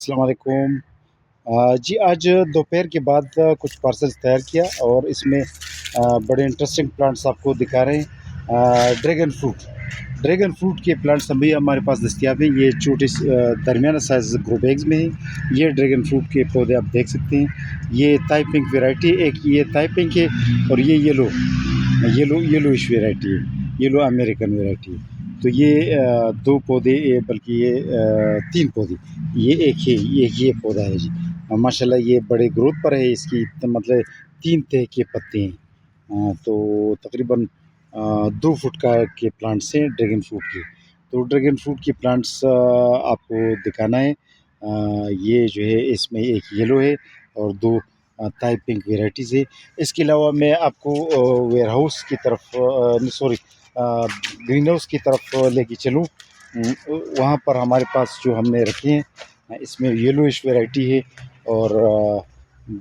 السلام علیکم۔ جی آج دوپہر کے بعد کچھ پارسلز تیار کیا اور اس میں بڑے انٹرسٹنگ پلانٹس آپ کو دکھا رہے ہیں۔ ڈریگن فروٹ کے پلانٹس ابھی ہمارے پاس دستیاب ہیں۔ یہ چھوٹے درمیانہ سائز گرو بیگز میں ہیں۔ یہ ڈریگن فروٹ کے پودے آپ دیکھ سکتے ہیں۔ یہ تھائی پنک ویرائٹی، ایک یہ تھائی پنک ہے اور یہ یلوش ویرائٹی ہے، یلو امریکن ویرائٹی ہے۔ تو یہ دو پودے، بلکہ یہ تین پودے، یہ ایک ہے، یہ پودا ہے جی۔ ماشاءاللہ یہ بڑے گروتھ پر ہے، اس کی مطلب 3 تہ کے پتے ہیں، تو تقریباً 2 فٹ کے پلانٹس ہیں ڈریگن فروٹ کے۔ تو ڈریگن فروٹ کے پلانٹس آپ کو دکھانا ہے۔ یہ جو ہے اس میں ایک یلو ہے اور 2 تھائی پنک ویرائٹیز ہے۔ اس کے علاوہ میں آپ کو ویئر ہاؤس کی طرف گرین ہاؤس کی طرف لے کے چلوں۔ وہاں پر ہمارے پاس جو ہم نے رکھے ہیں، اس میں یلوش ویرائٹی ہے اور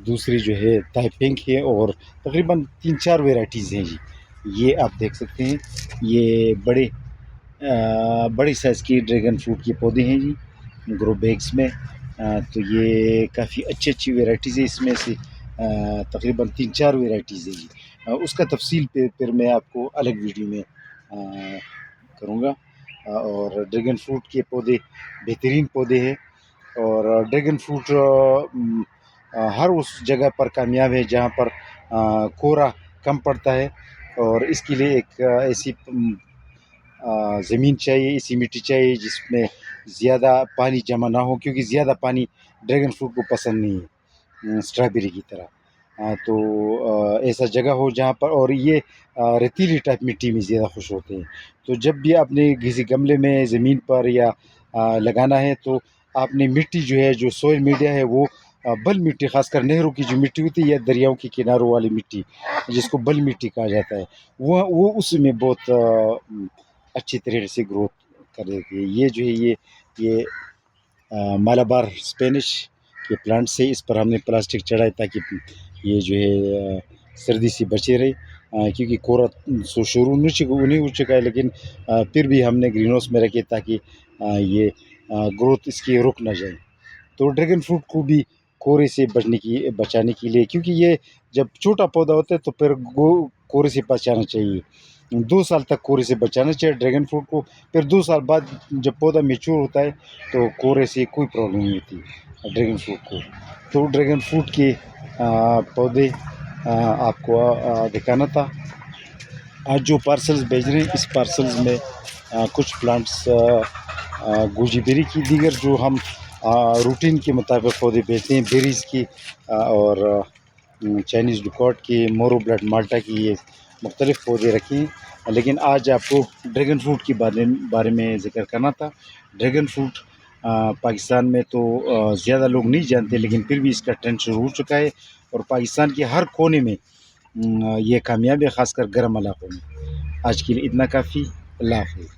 دوسری جو ہے تھائی پنک ہے، اور تقریباً 3-4 ویرائٹیز ہیں جی۔ یہ آپ دیکھ سکتے ہیں، یہ بڑے سائز کی ڈریگن فروٹ کے پودے ہیں جی، گرو بیگس میں۔ تو یہ کافی اچھی ویرائٹیز ہیں، اس میں سے تقریباً 3-4 ویرائٹیز ہیں جی۔ اس کا تفصیل پھر میں آپ کو الگ ویڈیو میں کروں گا۔ اور ڈریگن فروٹ کے پودے بہترین پودے ہیں، اور ڈریگن فروٹ ہر اس جگہ پر کامیاب ہے جہاں پر کورا کم پڑتا ہے، اور اس کے لیے ایک ایسی زمین چاہیے، ایسی مٹی چاہیے جس میں زیادہ پانی جمع نہ ہو، کیونکہ زیادہ پانی ڈریگن فروٹ کو پسند نہیں ہے، اسٹرابیری کی طرح۔ تو ایسا جگہ ہو جہاں پر، اور یہ ریتیلی ٹائپ مٹی میں زیادہ خوش ہوتے ہیں۔ تو جب بھی آپ نے کسی گملے میں زمین پر یا لگانا ہے، تو آپ نے مٹی جو ہے، جو سوئل میڈیا ہے، وہ بل مٹی، خاص کر نہروں کی جو مٹی ہوتی ہے یا دریاؤں کے کناروں والی مٹی، جس کو بل مٹی کہا جاتا ہے، وہ اس میں بہت اچھی طریقے سے گروتھ کر دیتی ہے۔ یہ جو ہے یہ مالابار اسپینش کے پلانٹ سے، اس پر ہم نے پلاسٹک چڑھایا تاکہ یہ جو ہے سردی سے بچے رہے، کیونکہ کورا شروع نہیں ہو چکا ہے، لیکن پھر بھی ہم نے گرین ہاؤس میں رکھے تاکہ یہ گروتھ اس کی رک نہ جائے۔ تو ڈریگن فروٹ کو بھی کورے سے بچانے کے لیے، کیونکہ یہ جب چھوٹا پودا ہوتا ہے تو پھر کورے سے بچانا چاہیے، 2 سال تک کورے سے بچانا چاہیے ڈریگن فروٹ کو۔ پھر 2 سال بعد جب پودا میچور ہوتا ہے تو کورے سے کوئی پرابلم نہیں ہوتی ڈریگن فروٹ کو۔ تو ڈریگن فروٹ کے پودے آپ کو دکھانا تھا۔ آج جو پارسلز بھیج رہے ہیں، اس پارسلز میں کچھ پلانٹس گوجی بیری کی، دیگر جو ہم روٹین کے مطابق پودے بھیجتے ہیں، بیریز کی اور چائنیز ڈوکاٹ کی، مورو بلڈ مالٹا کی، یہ مختلف پودے رکھے ہیں۔ لیکن آج آپ کو ڈریگن فروٹ کے بارے میں ذکر کرنا تھا۔ ڈریگن فروٹ پاکستان میں تو زیادہ لوگ نہیں جانتے، لیکن پھر بھی اس کا ٹرینڈ شروع ہو چکا ہے، اور پاکستان کے ہر کونے میں یہ کامیاب ہے، خاص کر گرم علاقوں میں۔ آج کے لیے اتنا کافی، اللہ حافظ۔